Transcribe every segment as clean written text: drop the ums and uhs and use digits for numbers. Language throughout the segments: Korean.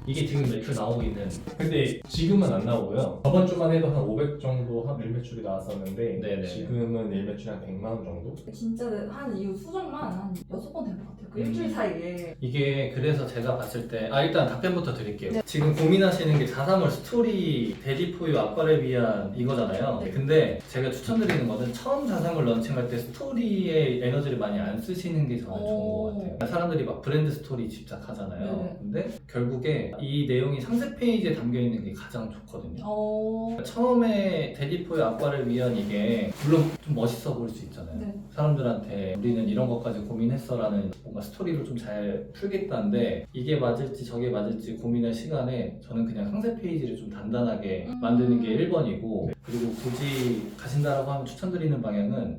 이게 지금 매출 나오고 있는. 근데 지금은 안 나오고요. 저번 주만 해도 한 500 정도 한 일매출이 나왔었는데 네네. 지금은 일매출이 한 100만 원 정도? 진짜 한 이후 수정만 한 6번 된 것 같아요. 그 음. 일주일 사이에. 이게 그래서 제가 봤을 때 일단 답변부터 드릴게요. 네. 지금 고민하시는 게 자사몰 스토리 대디포유 아빠를 위한 이거잖아요. 네. 근데 제가 추천드리는 거는 처음 자사몰 런칭할 때 스토리에 에너지를 많이 안 쓰시는 게 저는 좋은 것 같아요. 사람들이 막 브랜드 스토리 집착하잖아요. 네네. 근데 결국에 이 내용이 상세 페이지에 담겨 있는 게 가장 좋거든요. 어. 처음에 대디포유 아빠를 위한 이게 물론 좀 멋있어 보일 수 있잖아요. 네. 사람들한테 우리는 이런 것까지 고민했어라는 뭔가 스토리를 좀 잘 풀겠다는데 이게 맞을지 저게 맞을지 고민할 시간에 저는 그냥 상세 페이지를 좀 단단하게 만드는 게 1번이고, 그리고 굳이 가신다라고 하면 추천드리는 방향은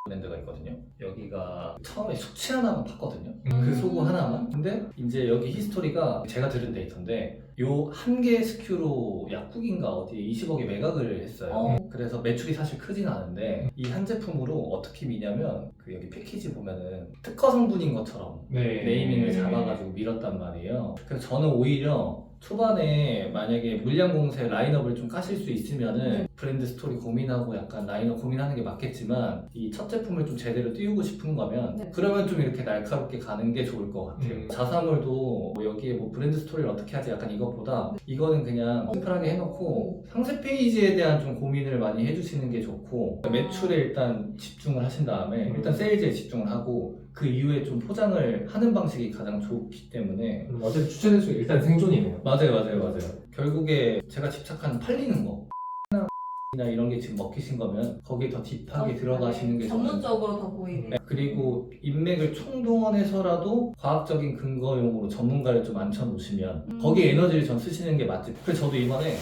브랜드가 있거든요. 여기가 처음에 수치 하나만 팠거든요. 그 소구 하나만. 근데 이제 여기 히스토리가 제가 들은 데이터인데 요 한 개 스큐로 약국인가 어디에 20억에 매각을 했어요. 그래서 매출이 사실 크진 않은데 이 한 제품으로 어떻게 미냐면 그 여기 패키지 보면은 특허 성분인 것처럼 네. 네이밍을 잡아가지고 밀었단 말이에요. 그래서 저는 오히려 초반에 만약에 물량 공세 라인업을 좀 까실 수 있으면은 브랜드 스토리 고민하고 약간 라인업 고민하는 게 맞겠지만 이 첫 제품을 좀 제대로 띄우고 싶은 거면 네. 그러면 좀 이렇게 날카롭게 가는 게 좋을 것 같아요. 자사몰도 뭐 여기에 뭐 브랜드 스토리를 어떻게 하지 약간 이것보다 이거는 그냥 심플하게 해놓고 상세 페이지에 대한 좀 고민을 많이 해주시는 게 좋고 매출에 일단 집중을 하신 다음에 일단 세일즈에 집중을 하고 그 이후에 좀 포장을 하는 방식이 가장 좋기 때문에 어쨌든 추천해주고 일단 생존이네요. 맞아요. 결국에 제가 집착한 팔리는 거 나 이런 게 지금 먹히신 거면 거기에 더 딥하게 들어가시는 게 저는 전문적으로 더 보이게. 네, 그리고 인맥을 총동원해서라도 과학적인 근거용으로 전문가를 좀 앉혀놓으시면 거기에 에너지를 전 쓰시는 게 맞지. 그래서 저도 이번에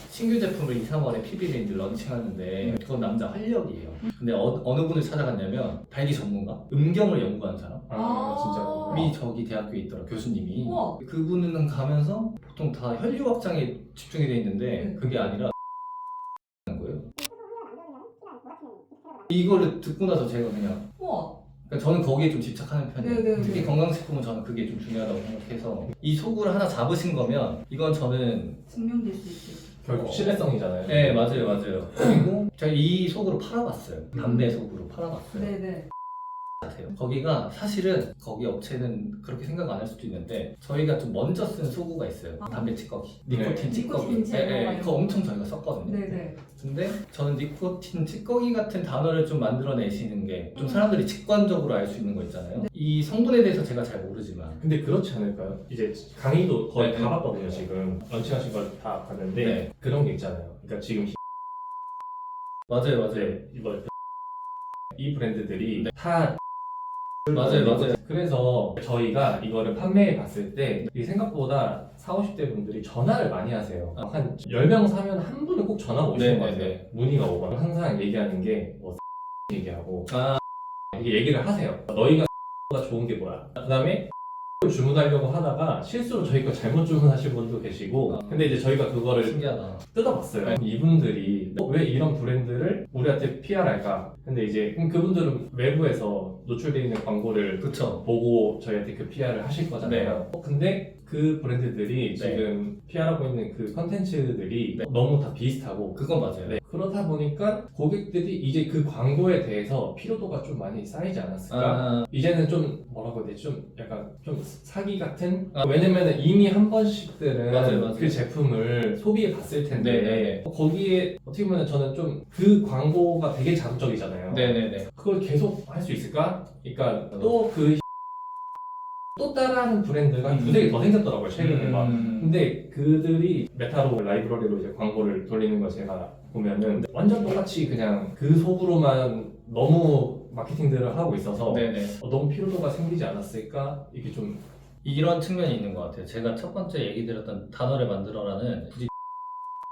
신규 제품을 2, 3월에 PB를 이제 런칭하는데 그건 남자 활력이에요. 근데 어느 분을 찾아갔냐면 발기 전문가? 음경을 연구한 사람? 진짜. 미 저기 대학교에 있더라 교수님이. 우와. 그분은 가면서 보통 다 혈류 확장에 집중이 돼 있는데 그게 아니라 거예요. 이거를 듣고 나서 제가 그냥 우와. 그러니까 저는 거기에 좀 집착하는 편이에요. 네네네. 특히 건강식품은 저는 그게 좀 중요하다고 생각해서 이 소구를 하나 잡으신 거면 이건 저는 증명될 수 있게. 결국 신뢰성이잖아요. 네 맞아요. 그리고 제가 이 속으로 팔아봤어요. 담배 속으로 팔아봤어요. 네네. 아세요? 거기가 사실은 거기 업체는 그렇게 생각 안 할 수도 있는데 저희가 좀 먼저 쓴 소구가 있어요. 담배 찌꺼기, 니코틴 네. 찌꺼기. 니코틴 제거 그거 엄청 저희가 썼거든요. 네네. 근데 저는 니코틴 찌꺼기 같은 단어를 좀 만들어내시는 게 좀 사람들이 직관적으로 알 수 있는 거 있잖아요. 이 성분에 대해서 제가 잘 모르지만 근데 그렇지 않을까요? 이제 강의도 거의 네. 다 봤거든요. 지금 런칭하신 걸 다 봤는데 네. 그런 게 있잖아요. 그러니까 지금 맞아요. 이 브랜드들이 네. 다 맞아요. 그래서 저희가 이거를 판매해 봤을 때 이게 생각보다 40, 50대 분들이 전화를 많이 하세요. 한 10명 사면 한 분은 꼭 전화가 오시는 것 같아요. 문의가 오거나 항상 얘기하는 게뭐 얘기하고 이게 얘기를 하세요. 너희가 가 좋은 게 뭐야? 그 다음에 주문하려고 하다가 실수로 저희 거 잘못 주문하신 분도 계시고 근데 이제 저희가 그거를 신기하다. 뜯어봤어요. 이분들이 왜 이런 브랜드를 우리한테 PR할까? 근데 이제 그분들은 외부에서 노출되어 있는 광고를 그쵸. 보고 저희한테 그 PR을 하실 거잖아요. 근데 그 브랜드들이 지금 PR하고 있는 그 컨텐츠들이 너무 다 비슷하고 그건 맞아요. 그러다 보니까 고객들이 이제 그 광고에 대해서 피로도가 좀 많이 쌓이지 않았을까? 이제는 좀 뭐라고 해야 되지? 좀 약간 좀 사기 같은? 왜냐면 이미 한 번씩들은 맞아요. 그 제품을 소비해 봤을 텐데 네네. 거기에 어떻게 보면 저는 좀 그 광고가 되게 자극적이잖아요. 네네네. 그걸 계속 할 수 있을까? 그러니까 또 따라하는 브랜드가 두세 개 더 생겼더라고요 최근에 막. 근데 그들이 메타로 라이브러리로 이제 광고를 돌리는 거 제가 보면은 완전 똑같이 그냥 그 속으로만 너무 마케팅들을 하고 있어서 네네. 너무 피로도가 생기지 않았을까? 이게 좀 이런 측면이 있는 것 같아요. 제가 첫 번째 얘기 드렸던 단어를 만들어라는 굳이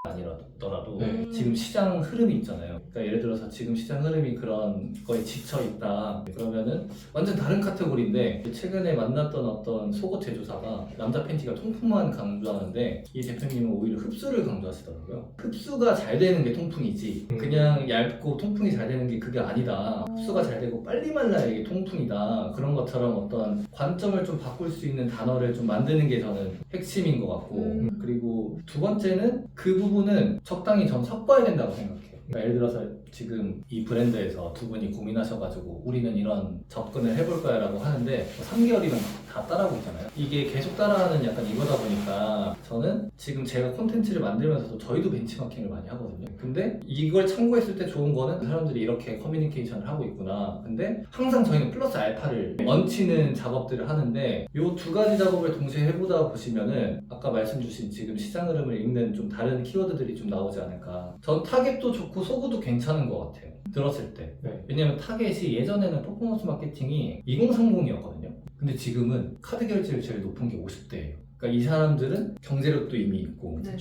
아니더라도 네. 지금 시장 흐름이 있잖아요. 그러니까 예를 들어서 지금 시장 흐름이 그런 거에 지쳐 있다. 그러면은 완전 다른 카테고리인데 최근에 만났던 어떤 속옷 제조사가 남자 팬티가 통풍만 강조하는데 이 대표님은 오히려 흡수를 강조하시더라고요. 흡수가 잘 되는 게 통풍이지 그냥 얇고 통풍이 잘 되는 게 그게 아니다. 흡수가 잘 되고 빨리 말라야 이게 통풍이다. 그런 것처럼 어떤 관점을 좀 바꿀 수 있는 단어를 좀 만드는 게 저는 핵심인 것 같고 그리고 두 번째는 그 부분은 적당히 전 섞어야 된다고 생각해요. 그러니까 예를 들어서 지금 이 브랜드에서 두 분이 고민하셔가지고 우리는 이런 접근을 해볼 거야 라고 하는데 3개월이면 다 따라하고 있잖아요. 이게 계속 따라하는 약간 이거다 보니까 저는 지금 제가 콘텐츠를 만들면서도 저희도 벤치마킹을 많이 하거든요. 근데 이걸 참고했을 때 좋은 거는 사람들이 이렇게 커뮤니케이션을 하고 있구나. 근데 항상 저희는 플러스 알파를 얹히는 작업들을 하는데 이 두 가지 작업을 동시에 해보다 보시면은 아까 말씀 주신 지금 시장 흐름을 읽는 좀 다른 키워드들이 좀 나오지 않을까. 전 타겟도 좋고 소구도 괜찮은 것 같아요. 들었을 때. 네. 왜냐면 타겟이 예전에는 퍼포먼스 마케팅이 2030이었거든요. 근데 지금은 카드 결제율 제일 높은 게 50대예요. 그러니까 이 사람들은 경제력도 이미 있고 네.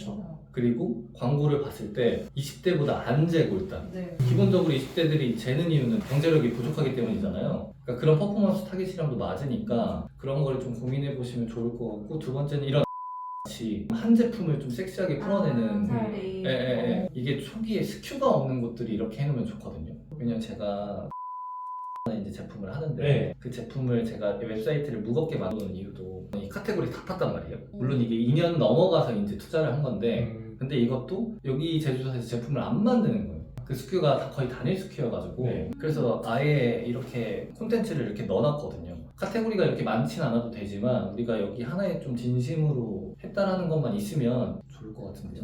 그리고 광고를 봤을 때 20대보다 안 재고 일단 네. 기본적으로 20대들이 재는 이유는 경제력이 부족하기 때문이잖아요. 그러니까 그런 퍼포먼스 타겟이랑도 맞으니까 그런 걸 좀 고민해 보시면 좋을 것 같고 두 번째는 이런 같이 한 제품을 좀 섹시하게 풀어내는 차라리. 이게 초기에 스큐가 없는 곳들이 이렇게 해놓으면 좋거든요. 왜냐면 제가 이제 제품을 하는데 네. 그 제품을 제가 웹사이트를 무겁게 만드는 이유도 이 카테고리 다 탔단 말이에요. 물론 이게 2년 넘어가서 이제 투자를 한 건데 근데 이것도 여기 제조사에서 제품을 안 만드는 거예요. 그 스큐가 다 거의 단일 스큐여가지고 네. 그래서 아예 이렇게 콘텐츠를 이렇게 넣어놨거든요. 카테고리가 이렇게 많진 않아도 되지만 우리가 여기 하나에 좀 진심으로 했다라는 것만 있으면 좋을 것 같은데요.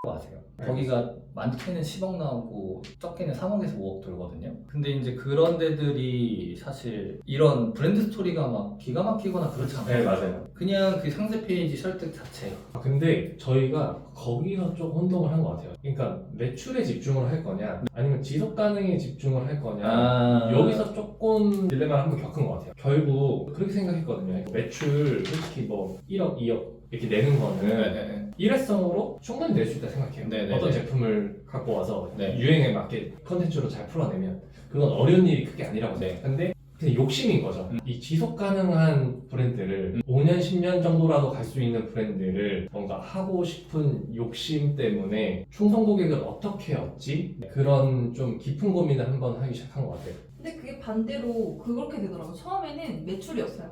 아세요? 거기가 많게는 10억 나오고 적게는 3억에서 5억 돌거든요. 근데 이제 그런 데들이 사실 이런 브랜드 스토리가 막 기가 막히거나 그렇지 않아요. 네, 맞아요. 그냥 그 상세 페이지 설득 자체. 근데 저희가 거기서 좀 혼동을 한 것 같아요. 그러니까 매출에 집중을 할 거냐, 아니면 지속 가능에 집중을 할 거냐, 여기서 조금 딜레마를 한번 겪은 것 같아요. 결국 그렇게 생각했거든요. 매출 솔직히 뭐 1억, 2억 이렇게 내는 거는 일회성으로 충분히 낼 수 있다 생각해요. 네네네. 어떤 제품을 갖고 와서 네. 유행에 맞게 컨텐츠로 잘 풀어내면 그건 어려운 일이 크게 아니라고 생각해요. 근데 그냥 욕심인 거죠. 이 지속 가능한 브랜드를 5년, 10년 정도라도 갈 수 있는 브랜드를 뭔가 하고 싶은 욕심 때문에 충성 고객을 어떻게 얻지? 그런 좀 깊은 고민을 한번 하기 시작한 것 같아요. 근데 그게 반대로 그렇게 되더라고요. 처음에는 매출이었어요.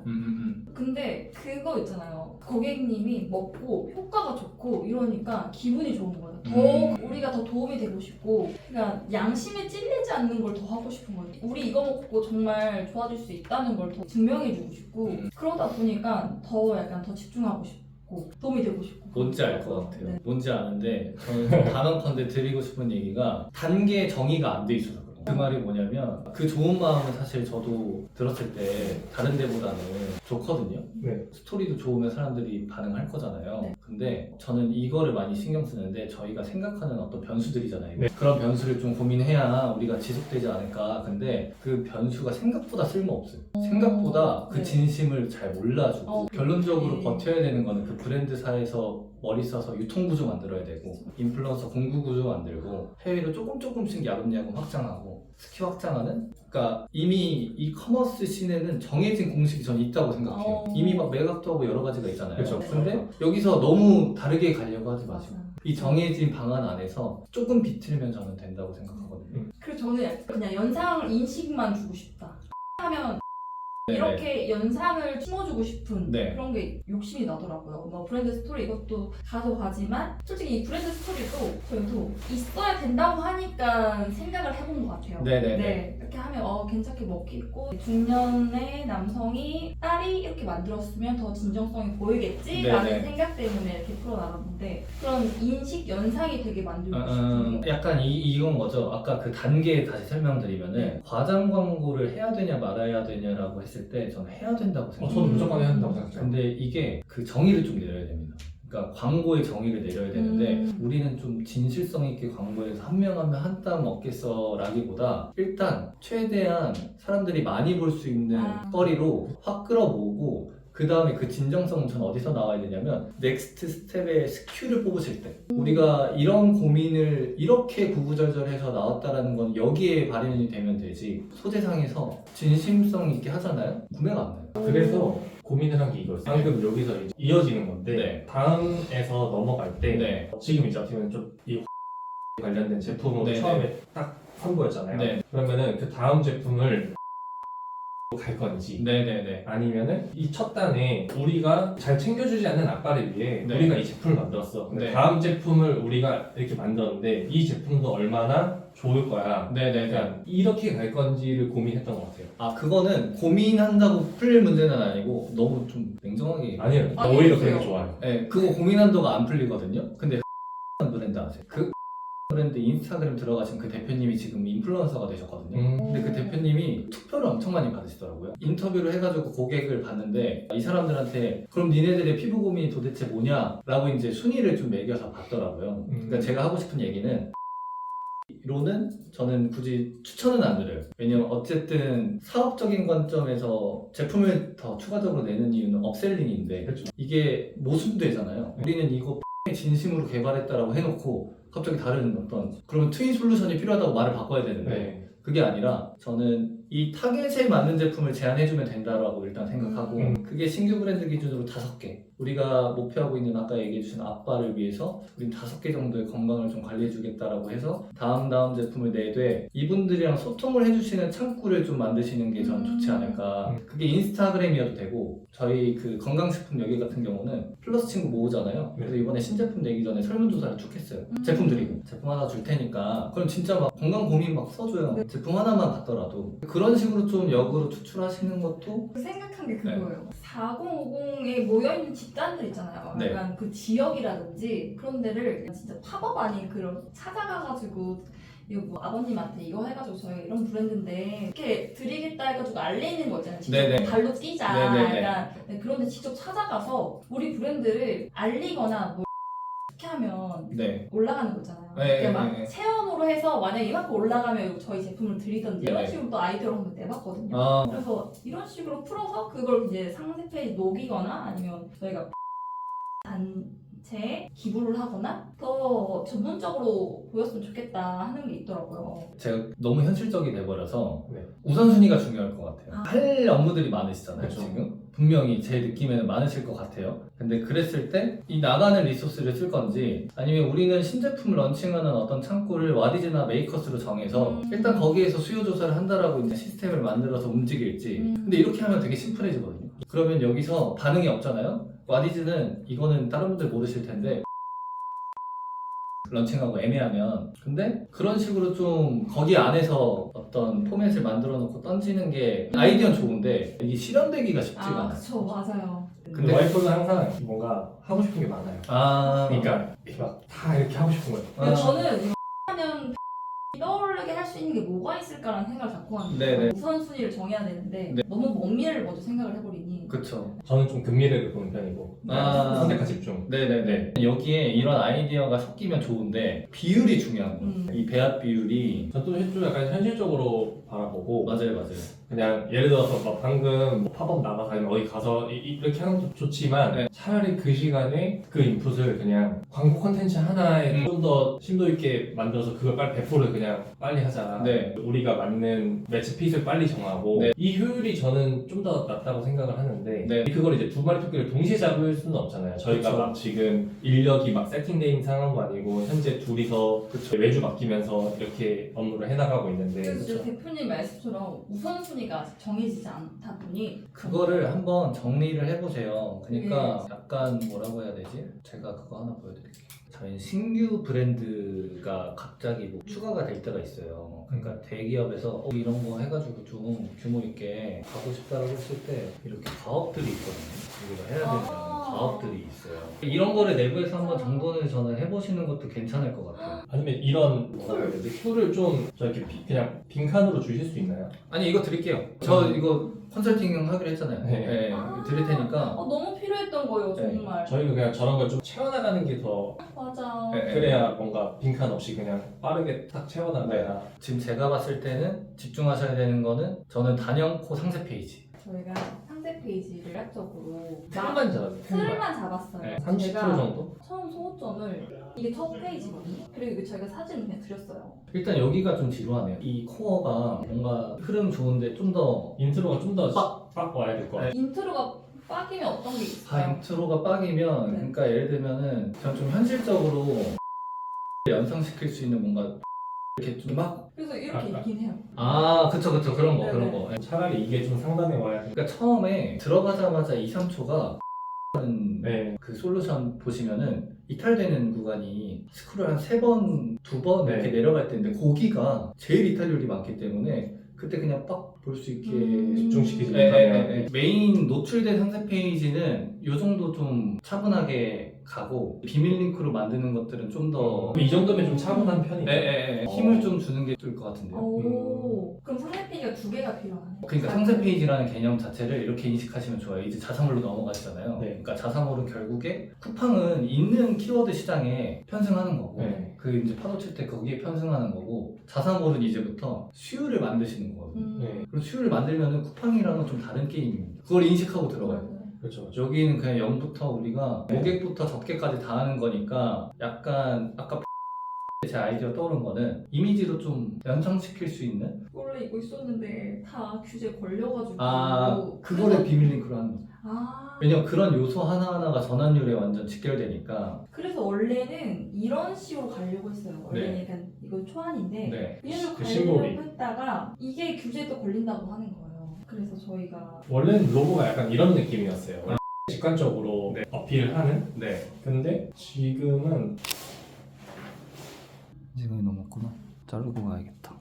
근데 그거 있잖아요. 고객님이 먹고 효과가 좋고 이러니까 기분이 좋은 거예요. 더 우리가 더 도움이 되고 싶고 그러니까 양심에 찔리지 않는 걸 더 하고 싶은 거예요. 우리 이거 먹고 정말 좋아질 수 있다는 걸 더 증명해주고 싶고 그러다 보니까 더 약간 더 집중하고 싶고 도움이 되고 싶고 뭔지 알 것 같아요. 네. 뭔지 아는데 저는 좀 단언컨대 드리고 싶은 얘기가 단계 정의가 안 돼 있어서 그래요. 그 말이 뭐냐면 그 좋은 마음은 사실 저도 들었을 때 다른 데보다는 좋거든요. 네. 스토리도 좋으면 사람들이 반응할 거잖아요. 네. 근데 저는 이거를 많이 신경 쓰는데 저희가 생각하는 어떤 변수들이잖아요. 네. 그런 변수를 좀 고민해야 우리가 지속되지 않을까. 근데 그 변수가 생각보다 쓸모없어요. 생각보다 그 네. 진심을 잘 몰라주고 결론적으로 네. 버텨야 되는 거는 그 브랜드사에서 머리 써서 유통구조 만들어야 되고 인플루언서 공구구조 만들고 해외로 조금씩 야금야금 확장하고 스키 확장하는 그러니까 이미 이 커머스 씬에는 정해진 공식이 전 있다고 생각해요. 이미 막 매각도 하고 여러 가지가 있잖아요. 그렇죠. 근데 여기서 너무 다르게 가려고 하지 마시고 맞아요. 이 정해진 방안 안에서 조금 비틀면 저는 된다고 생각하거든요. 그리고 저는 약간 그냥 연상 인식만 주고 싶다 하면 이렇게 연상을 심어주고 싶은 네. 그런 게 욕심이 나더라고요. 뭐 브랜드 스토리 이것도 가져가지만 솔직히 이 브랜드 스토리도 저희도 있어야 된다고 하니까 생각을 해본 것 같아요. 네네네. 네, 이렇게 하면 괜찮게 먹히고 중년의 남성이 딸이 이렇게 만들었으면 더 진정성이 보이겠지라는 네네. 생각 때문에 이렇게 풀어나갔는데 그런 인식 연상이 되게 만들고 싶은 게 약간 이건 거죠. 아까 그 단계 다시 설명드리면은 과장 광고를 해야 되냐 말아야 되냐라고 했을 때 저는 해야 된다고 생각해요. 저도 무조건 해야 한다고 생각해요. 근데 이게 그 정의를 좀 내려야 됩니다. 그러니까 광고의 정의를 내려야 되는데 우리는 좀 진실성 있게 광고에서 한 명 하면 한 땀 먹겠어 라기보다 일단 최대한 사람들이 많이 볼 수 있는 거리로 확 끌어모으고 그 그 다음에 그 진정성은 전 어디서 나와야 되냐면 넥스트 스텝의 스큐를 뽑으실 때 우리가 이런 고민을 이렇게 구구절절해서 나왔다라는 건 여기에 발현이 되면 되지 소재상에서 진심성 있게 하잖아요? 구매가 안 나요. 그래서 고민을 한 게 이거였어요. 방금 여기서 이제 이어지는 건데 네. 다음에서 넘어갈 때 네. 지금 이제 어떻게 보면 좀 이 관련된 제품으로 네, 처음에 딱 선보였잖아요. 네. 그러면은 그 다음 제품을 갈 건지 네네네. 아니면은 이 첫 단에 우리가 잘 챙겨주지 않는 아빠를 위해 네. 우리가 이 제품을 만들었어. 근데 네. 다음 제품을 우리가 이렇게 만들었는데 이 제품도 얼마나 좋을 거야. 네네네. 그러니까 이렇게 갈 건지를 고민했던 것 같아요. 아 그거는 고민한다고 풀릴 문제는 아니고 너무 좀 냉정하게 아니요, 아니, 오히려 그래요. 그게 좋아요. 네, 그거 고민한다가 안 풀리거든요. 근데 브랜드 아세요? 그 브랜드 인스타그램 들어가신 그 대표님이 지금 인플루언서가 되셨거든요. 근데 그 대표님이 투표를 엄청 많이 받으시더라고요. 인터뷰를 해가지고 고객을 봤는데 이 사람들한테 그럼 니네들의 피부 고민이 도대체 뭐냐? 라고 이제 순위를 좀 매겨서 봤더라고요. 그러니까 제가 하고 싶은 얘기는 로는 저는 굳이 추천은 안 드려요. 왜냐면 어쨌든 사업적인 관점에서 제품을 더 추가적으로 내는 이유는 업셀링인데 그렇죠. 이게 모순되잖아요. 우리는 이거 진심으로 개발했다라고 해놓고 갑자기 다른 어떤 그러면 트윈 솔루션이 필요하다고 말을 바꿔야 되는데 네. 그게 아니라 저는 이 타겟에 맞는 제품을 제안해주면 된다라고 일단 생각하고 그게 신규 브랜드 기준으로 5개 우리가 목표하고 있는 아까 얘기해주신 아빠를 위해서 우린 5개 정도의 건강을 좀 관리해주겠다라고 해서 다음 제품을 내되 이분들이랑 소통을 해주시는 창구를 좀 만드시는 게 전 좋지 않을까. 그게 인스타그램이어도 되고 저희 그 건강식품 여기 같은 경우는 플러스 친구 모으잖아요. 그래서 이번에 신제품 내기 전에 설문조사를 쭉 했어요. 제품 드리고 제품 하나 줄 테니까 그럼 진짜 막 건강 고민 막 써줘요. 제품 하나만 받더라도 그런 식으로 좀 역으로 추출하시는 것도 생각한 게 그거예요. 4050에 모여있는 집단들 있잖아요. 네. 약간 그 지역이라든지 그런 데를 진짜 팝업 아닌 그런 찾아가가지고 이거 뭐 아버님한테 이거 해가지고 저희 이런 브랜드인데 이렇게 드리겠다 해가지고 알리는 거 있잖아요. 직접 네네. 발로 뛰자. 네네네. 약간 그런데 직접 찾아가서 우리 브랜드를 알리거나 뭐 이렇게 하면 네. 올라가는 거잖아요. 네, 그러니까 막 네, 네. 체험으로 해서 만약 이만큼 올라가면 저희 제품을 드리던지 이런 네. 식으로 또 아이디어를 한번 내봤거든요. 아, 그래서 이런 식으로 풀어서 그걸 이제 상세 페이지 녹이거나 아니면 저희가 단체에 기부를 하거나 더 전문적으로 보였으면 좋겠다 하는 게 있더라고요. 제가 너무 현실적이 돼버려서 네. 우선순위가 중요할 것 같아요. 아. 할 업무들이 많으시잖아요, 그렇죠. 지금. 분명히 제 느낌에는 많으실 것 같아요. 근데 그랬을 때 이 나가는 리소스를 쓸 건지 아니면 우리는 신제품을 런칭하는 어떤 창구를 와디즈나 메이커스로 정해서 일단 거기에서 수요 조사를 한다라고 이제 시스템을 만들어서 움직일지. 근데 이렇게 하면 되게 심플해지거든요. 그러면 여기서 반응이 없잖아요. 와디즈는 이거는 다른 분들 모르실 텐데 런칭하고 애매하면 근데 그런 식으로 좀 거기 안에서 어떤 포맷을 만들어 놓고 던지는 게 아이디어는 좋은데 이게 실현되기가 쉽지가 아, 않아요. 그쵸, 맞아요. 근데 와이프는 항상 뭔가 하고 싶은 게 많아요. 아, 그러니까 막 다 이렇게 하고 싶은 거예요. 근데 아. 저는 이거 하면 떠오르게 할 수 있는 게 뭐가 있을까라는 생각을 자꾸 하는데 네네. 우선순위를 정해야 되는데 네. 너무 먼 미래를 먼저 생각을 해버리니 그쵸. 저는 좀 근미래를 보는 편이고 아. 선택과 집중. 네네네. 여기에 이런 아이디어가 섞이면 좋은데 비율이 중요한 거예요. 이 배합 비율이 저도 좀 약간 현실적으로 바라보고 맞아요. 그냥 예를 들어서 막 방금 뭐 팝업 나가서 아니면 어디 가서 이렇게 하는 것도 좋지만 네. 차라리 그 시간에 그 인풋을 그냥 광고 콘텐츠 하나에 좀 더 심도 있게 만들어서 그걸 빨리 배포를 그냥 빨리 하자. 네. 우리가 맞는 매치 핏을 빨리 정하고 네. 이 효율이 저는 좀 더 낫다고 생각을 하는데 네. 그걸 이제 두 마리 토끼를 동시에 잡을 수는 없잖아요. 저희가 그쵸. 막 지금 인력이 막 세팅돼 있는 상황도 아니고 현재 둘이서 외주 맡기면서 이렇게 업무를 해나가고 있는데 그래서 진짜 대표님 말씀처럼 우선순위가 아직 정해지지 않다 보니 그거를 한번 정리를 해보세요. 그러니까 약간 뭐라고 해야 되지? 제가 그거 하나 보여드릴게요. 저희 신규 브랜드가 갑자기 뭐 추가가 될 때가 있어요. 그러니까 대기업에서 이런 거 해가지고 좀 규모 있게 가고 싶다고 했을 때 이렇게 가업들이 있거든요. 우리가 해야 되는 가업들이 있어요. 이런 거를 내부에서 한번 정돈을 저는 해보시는 것도 괜찮을 것 같아요. 아니면 이런 뭐라고 해야 되지? 툴을 좀 저렇게 그냥 빈칸으로 주실 수 있나요? 아니 이거 드릴게요. 저 이거 컨설팅 하기로 했잖아요. 네. 네, 드릴 테니까. 너무 필요했던 거예요 네. 정말. 저희가 그냥 저런 걸 좀 채워나가는 게 더 맞아. 네. 그래야 뭔가 빈칸 없이 그냥 빠르게 탁 채워나가야 지금 제가 봤을 때는 집중하셔야 되는 거는 저는 단연코 상세 페이지. 저희가 상세 페이지를 대략적으로 틀만 잡았어요. 틀만 잡았어요. 네, 30% 제가 정도? 처음 소호점을 이게 첫 페이지거든요. 그리고 이거 저희가 사진을 그냥 드렸어요. 일단 여기가 좀 지루하네요. 이 코어가 뭔가 흐름 좋은데 좀 더 인트로가 좀 더 빡 와야 될 것 같아요. 인트로가 빠기면 어떤 게 있어요? 인트로가 빠기면 네. 그러니까 예를 들면은 전 좀 현실적으로 연상시킬 수 있는 뭔가 이렇게 좀 막 그래서 이렇게 있긴 해요. 그쵸 그런 거 그런 네네. 거. 차라리 이게 좀 상단에 와야 돼. 그러니까 처음에 들어가자마자 2, 3초가 네. 그 솔루션 보시면은 이탈되는 구간이 스크롤 한 3번, 2번 이렇게 네. 내려갈 때인데 거기가 제일 이탈률이 많기 때문에 그때 그냥 빡 볼 수 있게 집중시키지 네, 못하면. 네, 네. 메인 노출된 상세 페이지는 이 정도 좀 차분하게 가고 비밀 링크로 만드는 것들은 좀 더 이 정도면 좀 차분한 편이죠. 힘을 좀 주는 게 좋을 것 같은데요. 오, 그럼 상세 페이지가 2개가 필요하네. 그러니까 상세 페이지라는 개념 자체를 이렇게 인식하시면 좋아요. 이제 자사몰로 넘어가시잖아요. 네. 그러니까 자사몰은 결국에 쿠팡은 있는 키워드 시장에 편승하는 거고, 네. 그 이제 파도 칠 때 거기에 편승하는 거고, 자사몰은 이제부터 수요를 만드시는 거거든요. 네. 그리고 수요를 만들면은 쿠팡이랑은 좀 다른 게임입니다. 그걸 인식하고 들어가요. 그렇죠. 여기는 그냥 0부터 우리가 네. 고객부터 접객까지 다 하는 거니까 약간 아까 제 아이디어 떠오른 거는 이미지로 좀 연상시킬 수 있는 원래 이거 있었는데 다 규제 걸려가지고. 그거를 그래서- 비밀 링크로 하는 거죠. 아, 왜냐면 그런 요소 하나하나가 전환율에 완전 직결되니까. 그래서 원래는 이런 식으로 가려고 했어요. 원래는 네. 약간 이건 초안인데 네. 이런 식으로 그 가려고 신곡이. 했다가 이게 규제도 걸린다고 하는 거예요. 그래서 저희가 원래는 로고가 약간 이런 느낌이었어요. 직관적으로 네. 어필하는. 네. 근데 지금은 시간이 넘었구나. 자르고 가야겠다.